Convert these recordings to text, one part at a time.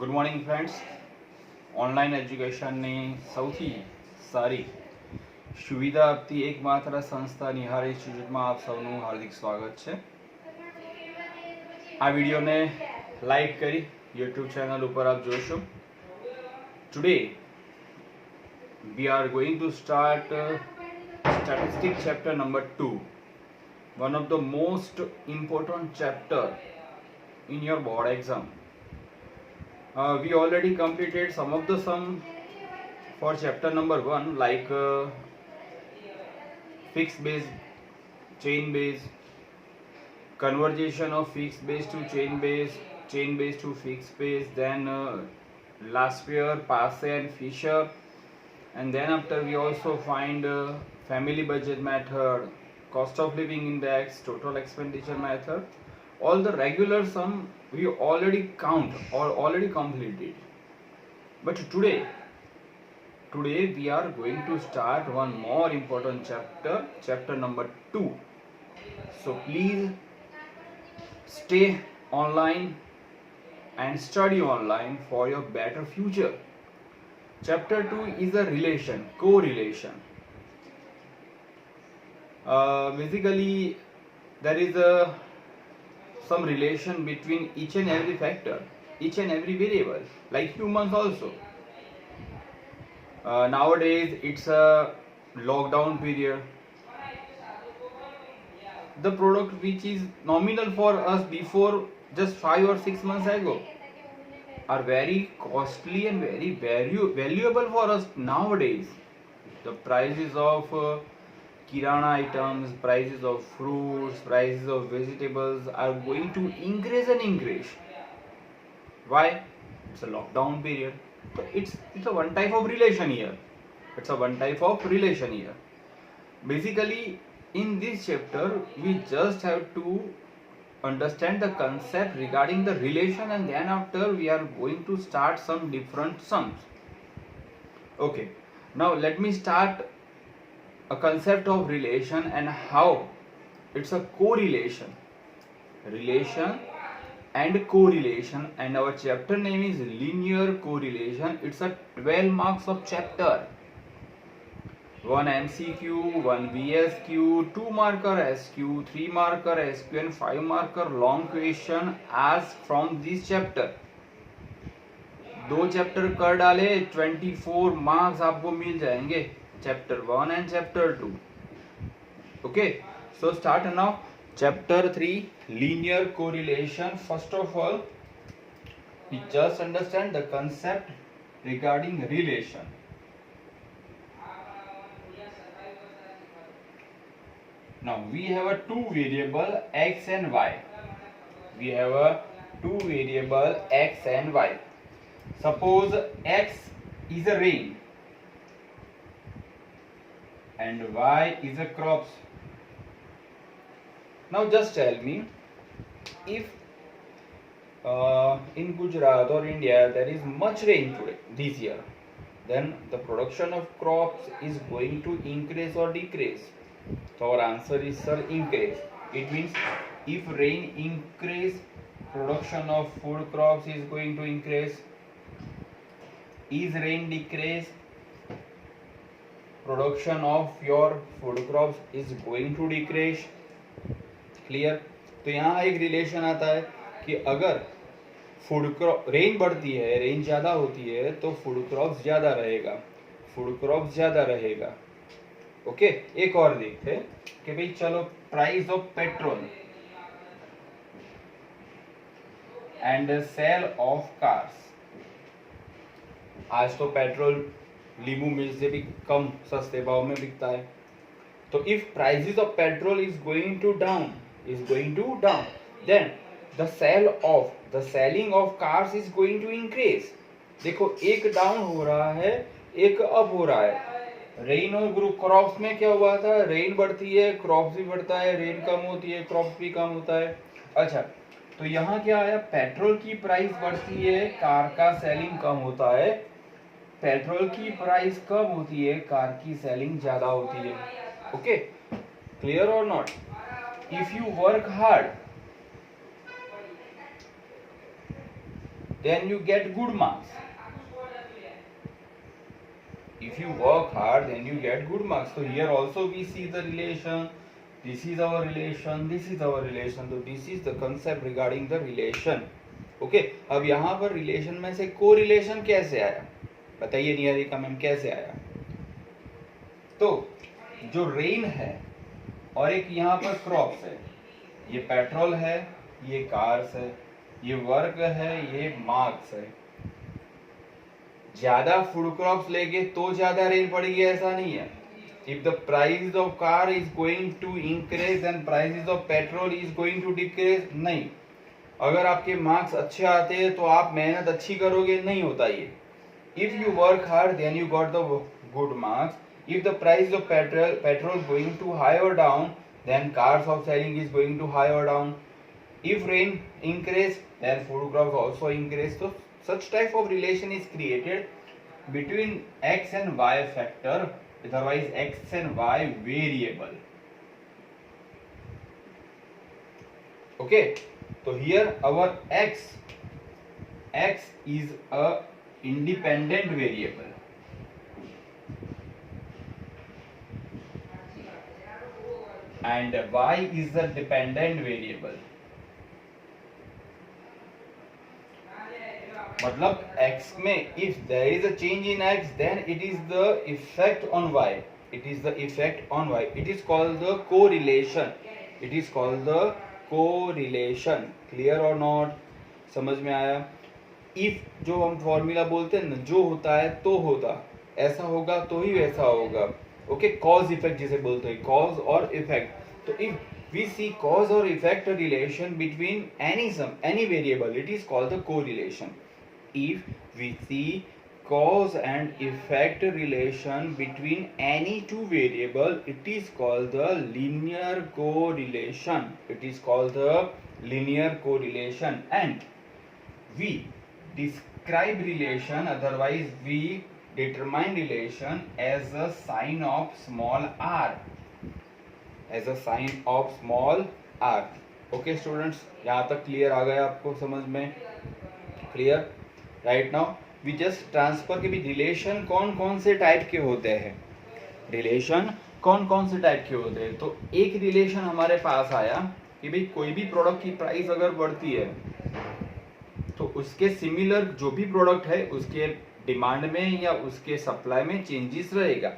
Good morning friends. Online એજ્યુકેશનની સૌથી સારી સુવિધા આપતી એકમાત્ર સંસ્થા નિહાર ઇન્સ્ટિટ્યૂટમાં આપ સૌનું હાર્દિક સ્વાગત છે. આ વિડીયોને લાઈક કરી યુટ્યુબ ચેનલ ઉપર આપ જોશો. Today we are going to start statistics chapter number 2, one of the most important chapter in your board exam. We already completed some of the sum for chapter number 1, like fixed base, chain base, conversion of fixed base to chain base to fixed base, then Lasphere, Passe and Fisher, and then after we also find family budget method, cost of living index, total expenditure method. All the regular sum we already count or already completed. But today we are going to start one more important chapter number 2. So please stay online and study online for your better future. Chapter 2 is a relation, correlation. Basically there is some relation between each and every factor, each and every variable, like humans also. Nowadays it's a lockdown period. The product which is nominal for us before just 5 or 6 months ago are very costly and very valuable for us nowadays. The prices of kirana items, prices of fruits, prices of vegetables are going to increase and increase. Why? It's a lockdown period. So it's a one type of relation here. Basically, in this chapter, we just have to understand the concept regarding the relation, and then after we are going to start some different sums. Okay, now let me start a concept of relation and how it's a correlation, relation and correlation, and our chapter name is linear correlation. It's a 12 marks of chapter, 1 MCQ, 1 VSQ, 2 marker SQ, 3 marker SQ and 5 marker long question asked from this chapter. 2 chapter कर डाले 24 marks आपको मिल जाएंगे, chapter 1 and chapter 2. Okay, so start now. Chapter 3, linear correlation. First of all, we just understand the concept regarding relation. Now we have a two variable x and y. Suppose x is a rain and y is a crops. Now just tell me, if in Gujarat or India there is much rain today this year, then the production of crops is going to increase or decrease? So our answer is, sir, increase. It means if rain increase, production of food crops is going to increase. Is rain decrease, production of your food crops is going to decrease. Clear? तो यहाँ एक relation आता है कि अगर food crop rain बढ़ती है, rain ज्यादा होती है, तो फूड क्रॉप्स ज्यादा रहेगा. ओके, एक और देखते हैं कि भाई चलो price of petrol and sale of cars. आज तो पेट्रोल लीमू मिल से भी कम सस्ते भाव में बिकता है. तो if prices of petrol is going to down, then the selling of cars is going to increase. देखो, एक डाउन हो रहा है, एक अप हो रहा है. रेन और क्रॉप्स में क्या हुआ था? रेन बढ़ती है, क्रॉप्स भी बढ़ता है, रेन कम होती है, क्रॉप्स भी कम होता है. अच्छा, तो यहाँ क्या आया? पेट्रोल की प्राइस बढ़ती है, कार का सेलिंग कम होता है. पेट्रोल की प्राइस कम होती है, कार की सेलिंग ज्यादा होती है. ओके, क्लियर और not? If you work hard then you get good marks. If you work hard, then you get good marks. So here also we see the relation. This is our relation, this is our relation. So this is the concept regarding the relation. Okay, अब यहाँ पर relation में से correlation कैसे आया, बताइए Niharika ma'am कैसे आया? तो जो रेन है और एक यहाँ पर क्रॉप्स है, ये पेट्रोल है, ये कार्स है, ये वर्क है, ये मार्क्स है. ज्यादा फूड क्रॉप्स लेंगे तो ज्यादा रेन पड़ेगी ऐसा नहीं है. If the price of car is going to increase and prices of petrol is going to decrease, नहीं. अगर आपके मार्क्स अच्छे आते हैं तो आप मेहनत अच्छी करोगे, नहीं होता ये. If you work hard then you got the good marks. If the price of petrol going to high or down, then cars of selling is going to high or down. If rain increase, then food crops also increase. So such type of relation is created between x and y factor, otherwise x and y variable. Okay, so here our x is a independent variable. And y is the dependent variable. मतलब x में if there is a change in x, then it is the effect on y. It is the effect on y. It is called the correlation. It is called the correlation. Clear or not? समझ में आया? If जो हम formula बोलते हैं ना, जो होता है तो होता, ऐसा होगा तो ही वैसा होगा. ओके, कॉज इफेक्ट जिसे बोलते हैं, कॉज और इफेक्ट. तो इफ वी सी कॉज और effect relation between any variable, it is called the correlation. If we see cause and effect relation between any two variable, it is called the linear correlation. It is called the linear correlation. And we describe relation, otherwise we determine relation as a sign of small r. As a sign of small r. Okay students, यहाँ तक clear आ गया आपको समझ में? Clear? Right now we just transfer के भी relation कौन कौन से टाइप के होते हैं. रिलेशन कौन कौन से टाइप के होते हैं. तो एक रिलेशन हमारे पास आया कि भाई कोई भी प्रोडक्ट की प्राइस अगर बढ़ती है तो उसके सिमिलर जो भी प्रोडक्ट है उसके डिमांड में या उसके सप्लाई में चेंजेस रहेगा.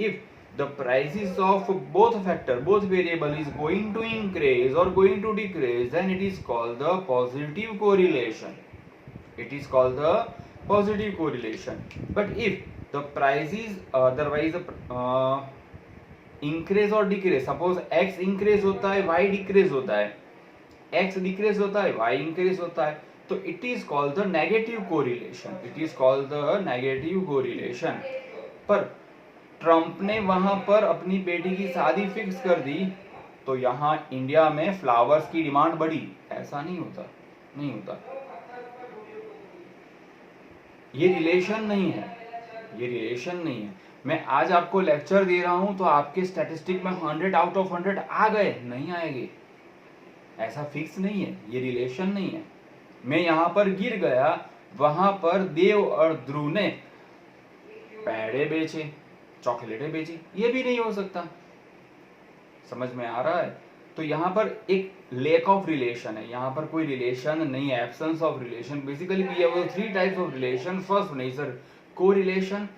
If the prices of both factor, both variable is going to increase or going to decrease, then it is called the positive correlation. It is called the positive correlation. But if the prices otherwise increase or decrease, suppose x increase होता है y decrease होता है, x decrease होता है y increase होता है, तो it is called the negative correlation. It is called the negative correlation. पर ट्रम्प ने वहां पर अपनी बेटी की शादी फिक्स कर दी तो यहाँ इंडिया में फ्लावर्स की डिमांड बढ़ी, ऐसा नहीं होता, नहीं होता. ये रिलेशन नहीं है, ये रिलेशन नहीं है. मैं आज आपको लेक्चर दे रहा हूं तो आपके स्टैटिस्टिक में 100 आउट ऑफ 100 आ गए, नहीं आएंगे, ऐसा फिक्स नहीं है, ये रिलेशन नहीं है. मैं यहाँ पर गिर गया, वहां पर देव और ध्रुव ने पेड़े बेचे, चॉकलेटें बेची, ये भी नहीं हो सकता. समझ में आ रहा है? तो यहाँ पर एक लेक ऑफ रिलेशन है, यहाँ पर कोई रिलेशन नहीं है, absence of relation. Basically we have three types of relation. First one is correlation,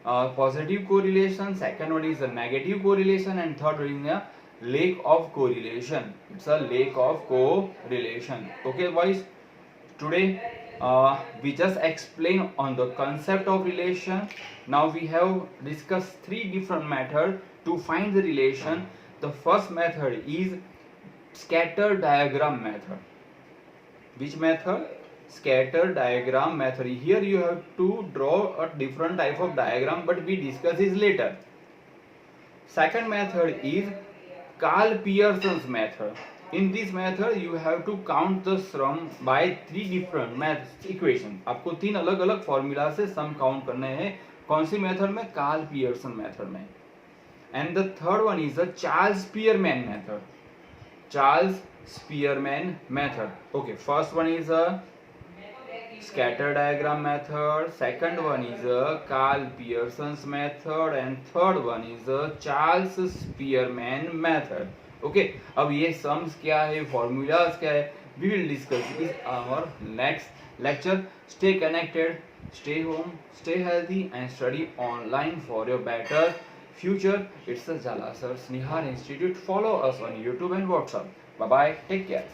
positive correlation, second one is negative correlation and third one is lack of correlation. It's a lack of correlation. Okay boys, today we just explain on the concept of relation. Now we have discussed three different methods to find the relation. The first method is scatter diagram method. Which method? Scatter diagram method. Here you have to draw a different type of diagram, but we discuss this later. Second method is Carl Pearson's method. In this method you have to count the sum by three different math equation. आपको तीन अलग अलग formula से सम count करने हैं. कौन सी method में? Karl Pearson method में. And the third one is the Charles Spearman method. Charles Spearman method. Okay, first one is scatter diagram method, second one is a Carl Pearson's method, and third one is a Charles Spearman method. Okay, अब ये sums क्या है, formulas क्या है, we will discuss in our next lecture. Stay connected, stay home, stay healthy, and study online for your better future. It's the Jala Sir Snihar Institute. Follow us on YouTube and WhatsApp. Bye bye, take care.